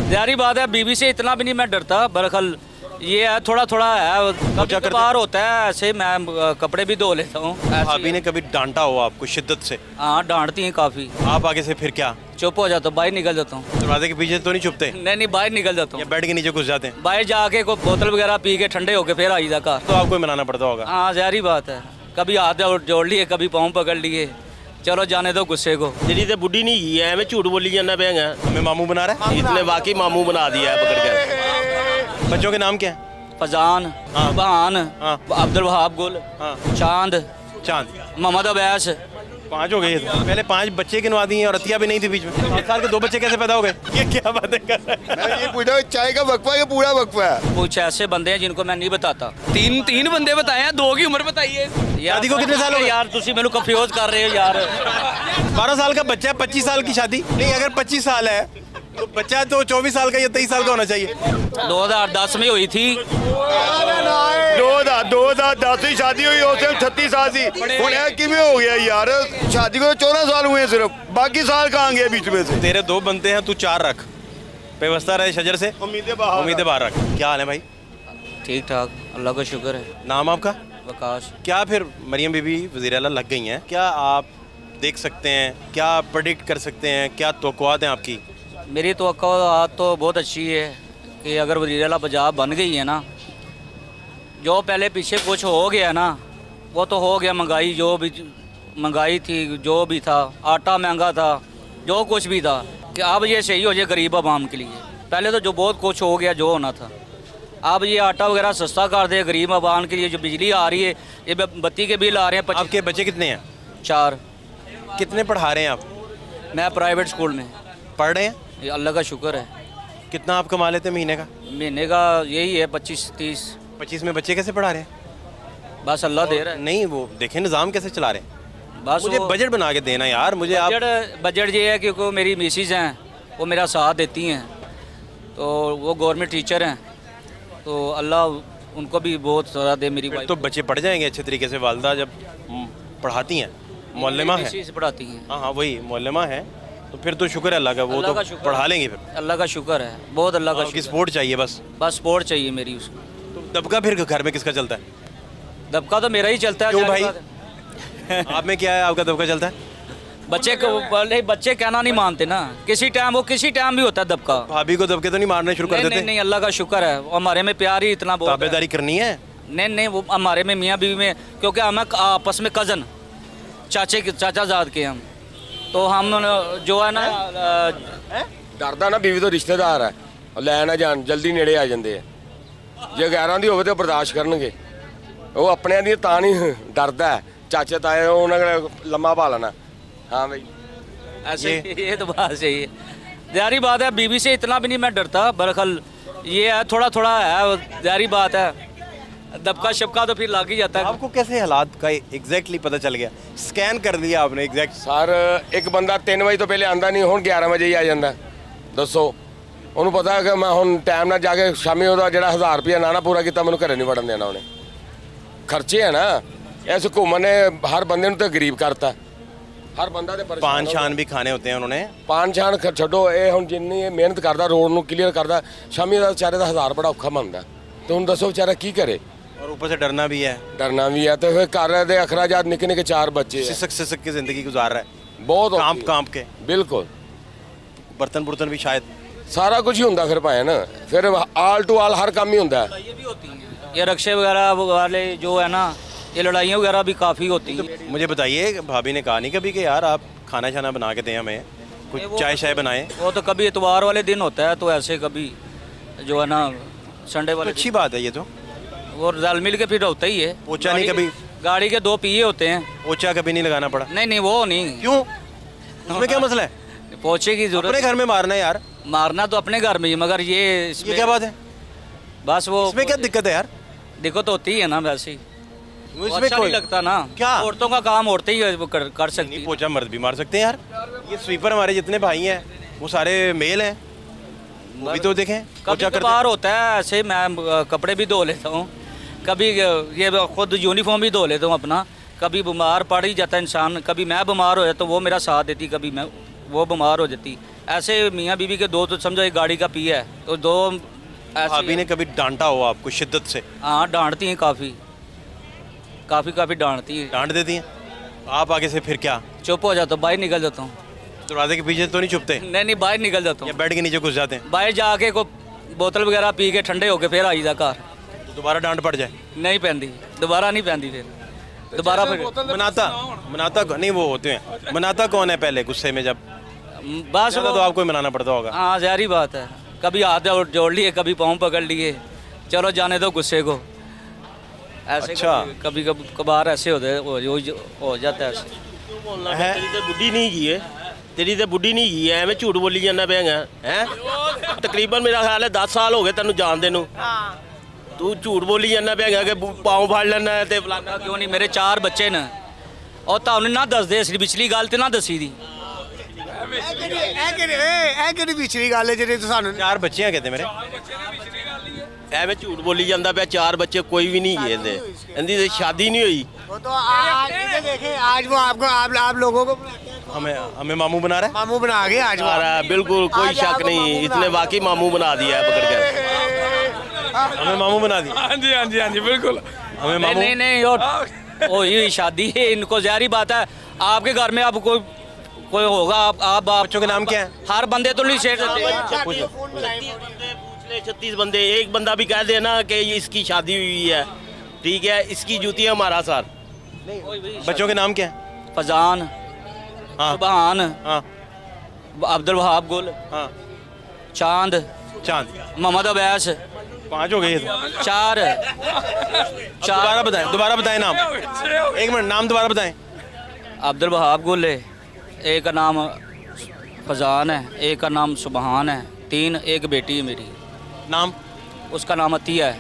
जारी बात है, बीवी से इतना भी नहीं मैं डरता, बहरहाल ये है थोड़ा थोड़ा है, कभी कभार होता है ऐसे, मैं कपड़े भी धो लेता हूँ। भाभी ने कभी डांटा हो आपको शिद्दत से? हाँ डांटती हैं काफ़ी। आप आगे से फिर क्या, चुप हो जाता हूँ, बाहर निकल जाता हूँ। दरवाजे के पीछे तो नहीं छुपते? नहीं नहीं, बाहर निकल जाता या हूँ, बेड के नीचे घुस जाते हैं? बाहर जाके कोई बोतल वगैरह पी के ठंडे होके फिर आई जाकर। तो आपको ही मनाना पड़ता होगा। हाँ जारी बात है, कभी हाथ जोड़ लिए, कभी पाँव पकड़ लिए, चलो जाने दो गुस्से को। तेरी तो बुढ़ी नहीं की है, मैं झूठ बोली जाना पेगा। हमें मामू बना रहा है? इसने वाकई मामू बना दिया है पकड़ कर। बच्चों के नाम क्या है? फजान, बहान, हाँ। अब्दुल वहाब गुल, हाँ। चांद, चांद। मोहम्मद अवैस। 5 हो गए। पहले 5 बच्चे गिनवा दिए और अतिया भी नहीं थी बीच में। 7 साल के 2 बच्चे कैसे पैदा हो गए? ये क्या बातें कर रहे हैं? मैं ये पूछा चाय का वक्फा या पूरा वक्फा है? कुछ ऐसे बंदे हैं जिनको मैं नहीं बताता। तीन बंदे बताए हैं, 2 की उम्र बताइए। शादी को कितने साल हो गए? यार तुसी मेनू कंफ्यूज कर रहे हो यार। 12 साल का बच्चा है, 25 साल की शादी नहीं। अगर 25 साल है तो बच्चा तो 24 साल का या 23 साल का होना चाहिए। 2010 में हुई थी। 2010 की शादी हुई, उस टाइम 36 साल थी। हुण ये किवें हो गया यार? शादी को 14 साल हुए हैं सिर्फ, बाकी साल कहाँ गए बीच में से? तेरे 2 बनते हैं, तू 4 रख। व्यवस्था रहे शजर से, उम्मीदें बाहर रख। क्या हाल है भाई? ठीक ठाक, अल्लाह का शुक्र है। नाम आपका? वकाश। क्या फिर मरियम बीबी वज़ीर आला लग गई हैं, क्या आप देख सकते हैं, क्या प्रेडिक्ट कर सकते हैं, क्या तवक्कुआत हैं आपकी? मेरी तवक्कुआत तो बहुत अच्छी है कि अगर वज़ीर आला पंजाब बन गई है ना, जो पहले पीछे कुछ हो गया ना वो तो हो गया। महंगाई जो भी महंगाई थी, जो भी था, आटा महंगा था, जो कुछ भी था, कि अब ये सही हो जाए गरीब आवाम के लिए। पहले तो जो बहुत कुछ हो गया जो होना था, अब ये आटा वगैरह सस्ता कर दे गरीब आवाम के लिए। जो बिजली आ रही है, ये बत्ती के बिल आ रहे हैं। आपके बच्चे कितने हैं? 4। कितने पढ़ा रहे हैं आप? मैं प्राइवेट स्कूल में पढ़ रहे हैं? ये अल्लाह का शुक्र है। कितना आप कमा लेते हैं महीने का? महीने का यही है 25-30। 25 में बच्चे कैसे पढ़ा रहे हैं? बस अल्लाह दे रहा है। नहीं वो देखें निज़ाम कैसे चला रहे हैं। बस मुझे वो बजट बना के देना यार, मुझे आप। बजट ये है क्योंकि मेरी मिसिज हैं, वो मेरा साथ देती हैं, तो वो गवर्नमेंट टीचर हैं, तो अल्लाह उनको भी बहुत सारा दे। मेरी वाइफ तो बच्चे पढ़ जाएंगे अच्छे तरीके से, वालदा जब पढ़ाती हैं, मौलमा है। से पढ़ाती हैं। हाँ हाँ वही मौलमा है, तो फिर तो शुक्र है अल्लाह का, वो अल्लाह तो का शुक्र पढ़ा है। लेंगे फिर। अल्लाह का शुक्र है, बहुत अल्लाह का उसकी शुक्र। सपोर्ट चाहिए बस। बस सपोर्ट चाहिए मेरी उसको। तो दबका फिर घर में किसका चलता है? दबका तो मेरा ही चलता है। क्यों जाहिर भाई? बात है। आप में क्या है, आपका दबका चलता है? बच्चे को पहले बच्चे कहना नहीं मानते ना, किसी टाइम भी होता है दबका। भाभी को दबके तो नहीं मारने शुरू कर नहीं, देते? नहीं नहीं, अल्लाह का शुक्र है, हमारे में प्यार ही इतना बहुत है। ताबेदारी करनी है। नहीं नहीं, वो हमारे में मियाँ बीवी में, क्योंकि हम आपस में कज़न चाचा जात के हम, तो हम जो है ना ਡਰਦਾ ਨਾ ਬੀਵੀ ਤੋਂ ਰਿਸ਼ਤੇਦਾਰ ਹੈ, ਲੈ ਨਾ ਜਾਣ, ਜਲਦੀ ਨੇੜੇ ਆ ਜਾਂਦੇ ਆ। ਜੇ ਗੈਰਾਂ ਦੀ ਹੋਵੇ ਤਾਂ ਬਰਦਾਸ਼ਤ ਕਰਨਗੇ, ਉਹ ਆਪਣਿਆਂ ਦੀ ਤਾਂ ਨਹੀਂ ਡਰਦਾ ਹੈ। ਚਾਚੇ ਤਾਏ ਉਹਨਾਂ ਨੇ ਲੰਮਾ ਪਾ ਲੈਣਾ। हाँ भाई ऐसे ये तो बात सही है। जारी बात है, बीवी से इतना भी नहीं मैं डरता, बहरहाल ये है थोड़ा थोड़ा है, जारी बात है, दबका शबका तो फिर लग ही जाता है। आपको कैसे हालात का एग्जैक्टली पता चल गया? स्कैन कर लिया आपने एग्जैक्ट? सर एक बंदा 3 ਵਜੇ ਤੋਂ ਪਹਿਲੇ ਆਂਦਾ ਨਹੀਂ, ਹੁਣ 11 ਵਜੇ ਹੀ ਆ ਜਾਂਦਾ। ਦੱਸੋ ਉਹਨੂੰ ਪਤਾ ਕਿ ਮੈਂ ਹੁਣ ਟਾਈਮ ਨਾਲ ਜਾ ਕੇ ਸ਼ਾਮੀ ਉਹਦਾ ਜਿਹੜਾ 1000 ਰੁਪਇਆ ਨਾ ਪੂਰਾ ਕੀਤਾ, ਮੈਨੂੰ ਘਰੇ ਨਹੀਂ ਵੜਨ ਦੇਣਾ ਉਹਨੇ। ਖਰਚੇ ਹੈ ਨਾ, ਇਸ ਹੁਕੂਮਤ ਨੇ ਹਰ ਬੰਦੇ ਨੂੰ ਤਾਂ ਗਰੀਬ ਕਰਤਾ। हर बंदा ते परेशान। पान छान भी खाने होते हैं उन्होंने। पान छान छड्डो, ये हुण जिन्नी मेहनत करदा रोड नूं क्लीयर करदा, शामी दा बेचारे दा 1000 बड़ा औखा बनदा। ते हुण दसो बेचारा की करे? और ऊपर से डरना भी है। डरना भी है, तो फिर घर दे अखराजात निक्के निक्के 4 बच्चे सिसक के जिंदगी गुजार रहा है, बहुत कांप के। बिल्कुल। बर्तन बुर्तन भी शायद सारा कुछ ही हुंदा फिर भाएं ना, फिर आल टू आल हर काम ही हुंदा। ये भी होती हैं, ये रक्शे वगैरह वाले जो है ना, ये लड़ाइयाँ वगैरह भी काफ़ी होती हैं। तो मुझे बताइए, भाभी ने कहा नहीं कभी कि यार आप खाना शाना बना के दें हमें, कुछ चाय शाय बनाएं? वो तो कभी इतवार वाले दिन होता है, तो ऐसे कभी जो है ना संडे वाले अच्छी बात है ये तो। वो रल मिल के फिर होता ही है। पोछा नहीं कभी? गाड़ी के 2 पहिए होते हैं। पोछा कभी नहीं लगाना पड़ा? नहीं नहीं, वो नहीं। क्यों? उसमें क्या मसला है? पोछे की जरूरत? अपने घर में मारना है यार। मारना तो अपने घर में ही, मगर ये क्या बात है? बस वो इसमें क्या दिक्कत है यार? दिक्कत होती है ना, वैसे ही इसमें अच्छा कोई नहीं लगता ना। क्या? औरतों का काम औरतें ही कर सकती नहीं, हैं। पोछा मर्द भी मार सकते हैं यार। ये स्वीपर हमारे जितने भाई हैं वो सारे मेल हैं, वो भी तो देखें कभी कभार होता है ऐसे, मैं कपड़े भी धो लेता हूँ, कभी ये खुद यूनिफॉर्म भी धो लेता हूँ अपना। कभी बीमार पड़ ही जाता है इंसान, कभी मैं बीमार हो जाता तो वो मेरा साथ देती, कभी मैं वो बीमार हो जाती। ऐसे मियाँ बीवी के दो तो समझो एक गाड़ी का पिया है तो दो ऐसे। भाभी ने कभी डांटा हो आपको शिद्दत से? हाँ डांटती हैं, काफ़ी डांटती हैं। डांट देती हैं? आप आगे से फिर क्या, चुप हो जाता हूँ, बाहर निकल जाता हूँ। दरवाजे के पीछे तो नहीं छुपते नहीं बाहर निकल जाता या हूँ, बेड के नीचे घुस जाते हैं? बाहर जाके को बोतल वगैरह पी के ठंडे होके फिर आई जा घर। तो दोबारा डांट पड़ जाए? नहीं पहनती, दोबारा नहीं पहनती, फिर दोबारा फिर मनाता नहीं वो होते हैं, मनाता कौन है पहले गुस्से में? जब बस ज़्यादा तो आपको ही मनाना पड़ता होगा। हाँ ज़ाहिर बात है, कभी हाथ जोड़ लिए, कभी पाँव पकड़ लिए, चलो जाने दो गुस्से को। ऐसे अच्छा। कभी कभार ऐसे हो जाता है ऐसे। है तेरी ਤੇ ਬੁੱਢੀ ਨਹੀਂ ਗਈ ਹੈ ਤੇਰੀ ਤੇ ਬੁੱਢੀ ਨਹੀਂ ਗਈ ਹੈ ਐਵੇਂ ਝੂਠ ਬੋਲੀ ਜਾਂਦਾ ਪਿਆ ਹੈ ਤਕਰੀਬਨ ਮੇਰਾ ਖਿਆਲ ਹੈ 10 ਸਾਲ ਹੋ ਗਏ ਤੈਨੂੰ ਜਾਣਦੇ ਨੂੰ ਤੂੰ ਝੂਠ ਬੋਲੀ ਜਾਂਦਾ ਪਿਆ ਕਿ ਪਾਉ ਫੜ ਲੈਣਾ ਤੇ ਫਲਾਣਾ ਕਿਉਂ ਨਹੀਂ, ਮੇਰੇ 4 ਬੱਚੇ ਨੇ ਉਹ ਤੁਹਾਨੂੰ ਨਾ ਦੱਸਦੇ ਸੀ, ਪਿਛਲੀ ਗੱਲ ਤੇ ਨਾ ਦੱਸੀ ਦੀ। ਇਹ ਕਿਹੜੀ ਪਿਛਲੀ ਗੱਲ ਹੈ ਜਿਹੜੀ ਤੁਹਾਨੂੰ 4 बच्चे हैं कहते मेरे। ਐਵੇਂ ਝੂਠ ਬੋਲੀ ਜਾਂਦਾ ਪਿਆ 4 ਬੱਚੇ ਕੋਈ ਵੀ ਨਹੀਂ ਗਏ ਇਹਦੇ ਇਹਦੀ ਤੇ ਸ਼ਾਦੀ ਨਹੀਂ ਹੋਈ वो तो आज इसे देखें, आज वो आपको आप लोगों को हमें मामू बना रहा मामू बना गए आज वो। आ रहा है बिल्कुल कोई आज शक आपको नहीं मामू इसने बना वाकई मामू बना दिया है पकड़ कर है, हमें मामू बना दिया। हाँ जी हाँ जी हाँ जी बिल्कुल। हमें मामू नहीं और ये शादी है, इनको ज़ाहिर बात है आपके घर में अब कोई होगा, आप बच्चों के नाम क्या है? हर बंदे तो नहीं शेयर करते। 36 बंदे एक बंदा भी कह देना कि इसकी शादी हुई है ठीक है इसकी जूती है हमारा साथ बच्चों के नाम क्या है? फजान, हाँ सुबहान, हाँ अब्दुल वहाब गुल, हाँ चांद, चांद। मोहम्मद अवैस, 5 हो गए ये तो। 4 दोबारा बताएं नाम। एक मिनट, नाम दोबारा बताएं। अब्दुल वहाब गुल है, एक का नाम फजान है, एक का नाम सुबहान है, 3 एक बेटी है मेरी, नाम? उसका नाम अतिया है।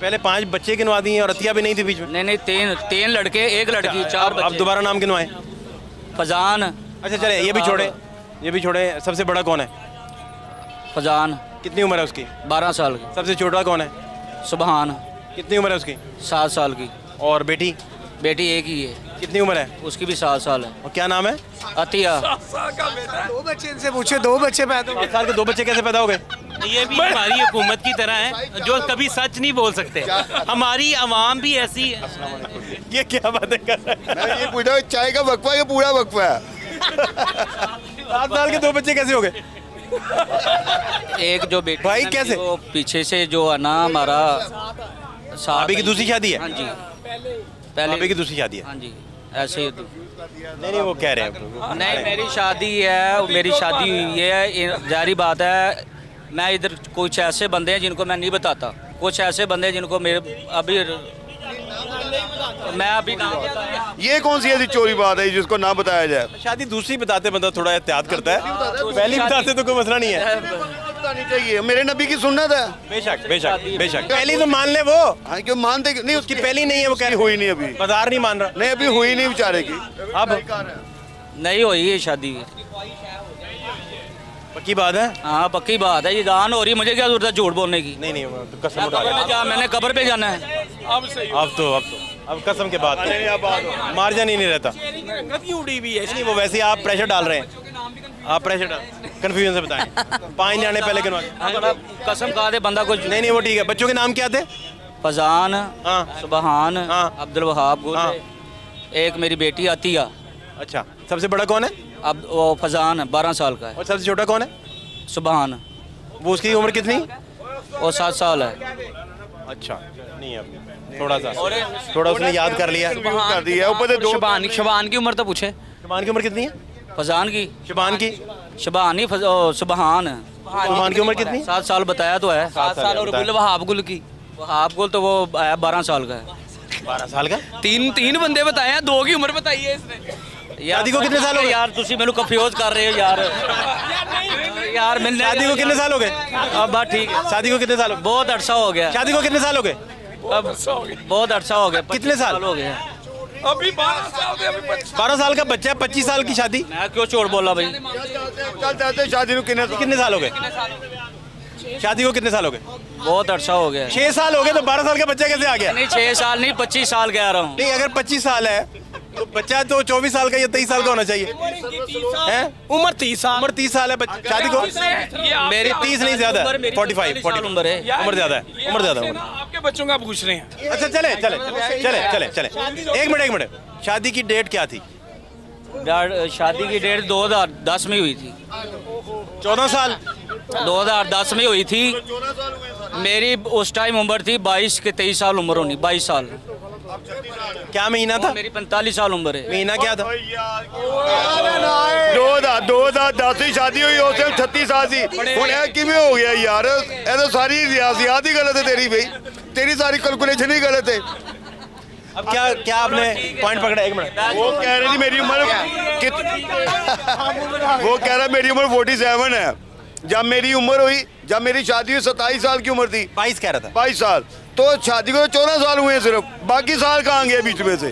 पहले 5 बच्चे गिनवा दिए और अतिया भी नहीं थी बीच में। नहीं 3 लड़के 1 लड़की, 4 अब बच्चे। दोबारा नाम गिनवाएं। फजान, अच्छा चले, ये भी छोड़े। सबसे बड़ा कौन है? फजान कितनी उम्र है उसकी? 12 साल की, सबसे छोटा कौन है? सुबहान कितनी उम्र है उसकी? 7 साल की, और बेटी बेटी एक ही है, कितनी उम्र है? उसकी भी 7 साल है। और क्या नाम है? अतिया। 2 बच्चे इनसे पूछे, 2 बच्चे पैदा हुए। 7 साल के 2 बच्चे कैसे पैदा हो गए? ये भी हमारी हुकूमत की तरह है जो कभी सच नहीं बोल सकते। हमारी आवाम भी ऐसी है। ये क्या बातें कर रहे हैं? मैं ये पूछा चाय का वक्फा है, पूरा वक्फा है। 7 साल के 2 बच्चे कैसे हो गए? एक जो बेटी भाई है, कैसे? जो पीछे से जो है ना हमारा भाभी की दूसरी शादी है? हाँ जी, भाभी की दूसरी शादी है? हाँ जी, ऐसे ही नहीं वो कह रहे हैं। नहीं मेरी शादी है, मेरी शादी हुई है, जारी बात है। मैं इधर कुछ ऐसे बंदे हैं जिनको मैं नहीं बताता, कुछ ऐसे बंदे हैं जिनको मेरे अभी मैं अभी नाम ये कौन सी ऐसी चोरी बात है जिसको ना बताया जाए? शादी दूसरी बताते बंदा थोड़ा एहतियात करता है, पहली बताते तो कोई मसला नहीं है। बतानी चाहिए, मेरे नबी की सुन्नत है। बेशक पहली तो मान ले वो। हाँ क्यों मानते क्यों? नहीं उसकी पहली नहीं है, वो कह उसकी हुई नहीं अभी, बाजार नहीं मान रहा। नहीं अभी हुई नहीं बेचारे की। अब नहीं हुई है शादी। पक्की बात है? हाँ पक्की बात है, ये दान हो रही है, मुझे क्या जरूरत है झूठ बोलने की? नहीं वो तो कसम उठा लिया। मैंने कब्र पे जाना है। अब कसम के बाद मार्जिन ही नहीं रहता। उड़ी भी है नहीं वो वैसे ही आप प्रेशर डाल रहे हैं, आप प्रेशर डाल, कंफ्यूजन से बताएं। 5 जाने पहले गिनवा। कसम खा दे बंदा कुछ नहीं वो ठीक है। बच्चों के नाम क्या थे? फजान, हाँ सुबहान, हाँ। अब्दुल वहाब गुल, हाँ। एक मेरी बेटी अतिया। अच्छा, सबसे बड़ा कौन है? अब वो फजान 12 साल का है। और सबसे छोटा कौन है? सुबहान, वो उसकी उम्र कितनी? वो 7 साल है। अच्छा नहीं है, थोड़ा उसने याद कर लिया। कर दिया ऊपर से 2 शबान की उम्र तो पूछे। शबान की उम्र कितनी है? फजान की, शबान की शबान नहीं सुबहान। शबान की उम्र कितनी? 7 साल बताया तो है। 7 साल और गुल वहाब गुल की वहाब गुल तो वो 12 साल का है। 12 साल का? तीन बंदे बताए हैं, 2 की उम्र बताई है इसने। शादी को कितने साल हो गए? यार तुसी मेनू कंफ्यूज कर रहे हो यार। यार मैंने शादी को कितने साल हो गए? अब बात ठीक है। शादी को कितने साल हो गए? बहुत अरसा हो गया। शादी को कितने साल हो गए? अब बहुत अरसा हो गया। कितने 25 साल हो गए? अभी 12 साल के अभी 12 साल का बच्चा है, 25 साल की शादी। मैं क्यों चोट बोला भाई? चलते शादी को कितने साल हो गए? शादी को कितने साल हो गए? बहुत अरसा हो गया। 6 साल हो गए तो 12 साल का बच्चा कैसे आ गया? नहीं 6 साल नहीं 25 साल कह रहा हूँ। नहीं अगर 25 साल है तो बच्चा तो 24 साल का या 23 साल का होना चाहिए हैं? उम्र 30 साल। उम्र 30 साल है शादी को। मेरी 30 नहीं ज्यादा है, 45 40 उम्र है। उम्र ज्यादा है, उम्र ज्यादा है। आपके बच्चों का पूछ रहे हैं। अच्छा चले चले चले चले चले एक मिनट शादी की डेट क्या थी? शादी की डेट 2010 में हुई थी। 14 साल 2010 में हुई थी। मेरी उस टाइम उम्र थी 22 के 23 साल उम्र होनी, 22 साल। क्या महीना था? मेरी 45 साल उम्र है। महीना क्या था? 2010 ਦੀ ਸ਼ਾਦੀ ਹੋਈ ਉਸ ਟਾਈਮ 36 ਸਾਲ ਸੀ ਹੁਣ ਇਹ ਕਿਵੇਂ ਹੋ ਗਿਆ ਯਾਰ ਇਹ ਤਾਂ ਸਾਰੀ ਰਿਆਜ਼ੀਆਤ ਹੀ ਗਲਤ ਹੈ ਤੇਰੀ ਬਈ तेरी सारी कैलकुलेशन ही गलत है। अब क्या क्या आपने पॉइंट पकड़ा? एक मिनट। वो कह रही थी मेरी उम्र वो कह रहा मेरी उम्र 47 है। जब मेरी उम्र हुई, जब मेरी शादी हुई 27 साल की उम्र थी। 22 कह रहा था। 22 साल तो शादी को 14 साल हुए हैं सिर्फ, बाकी साल कहाँ गए बीच में से?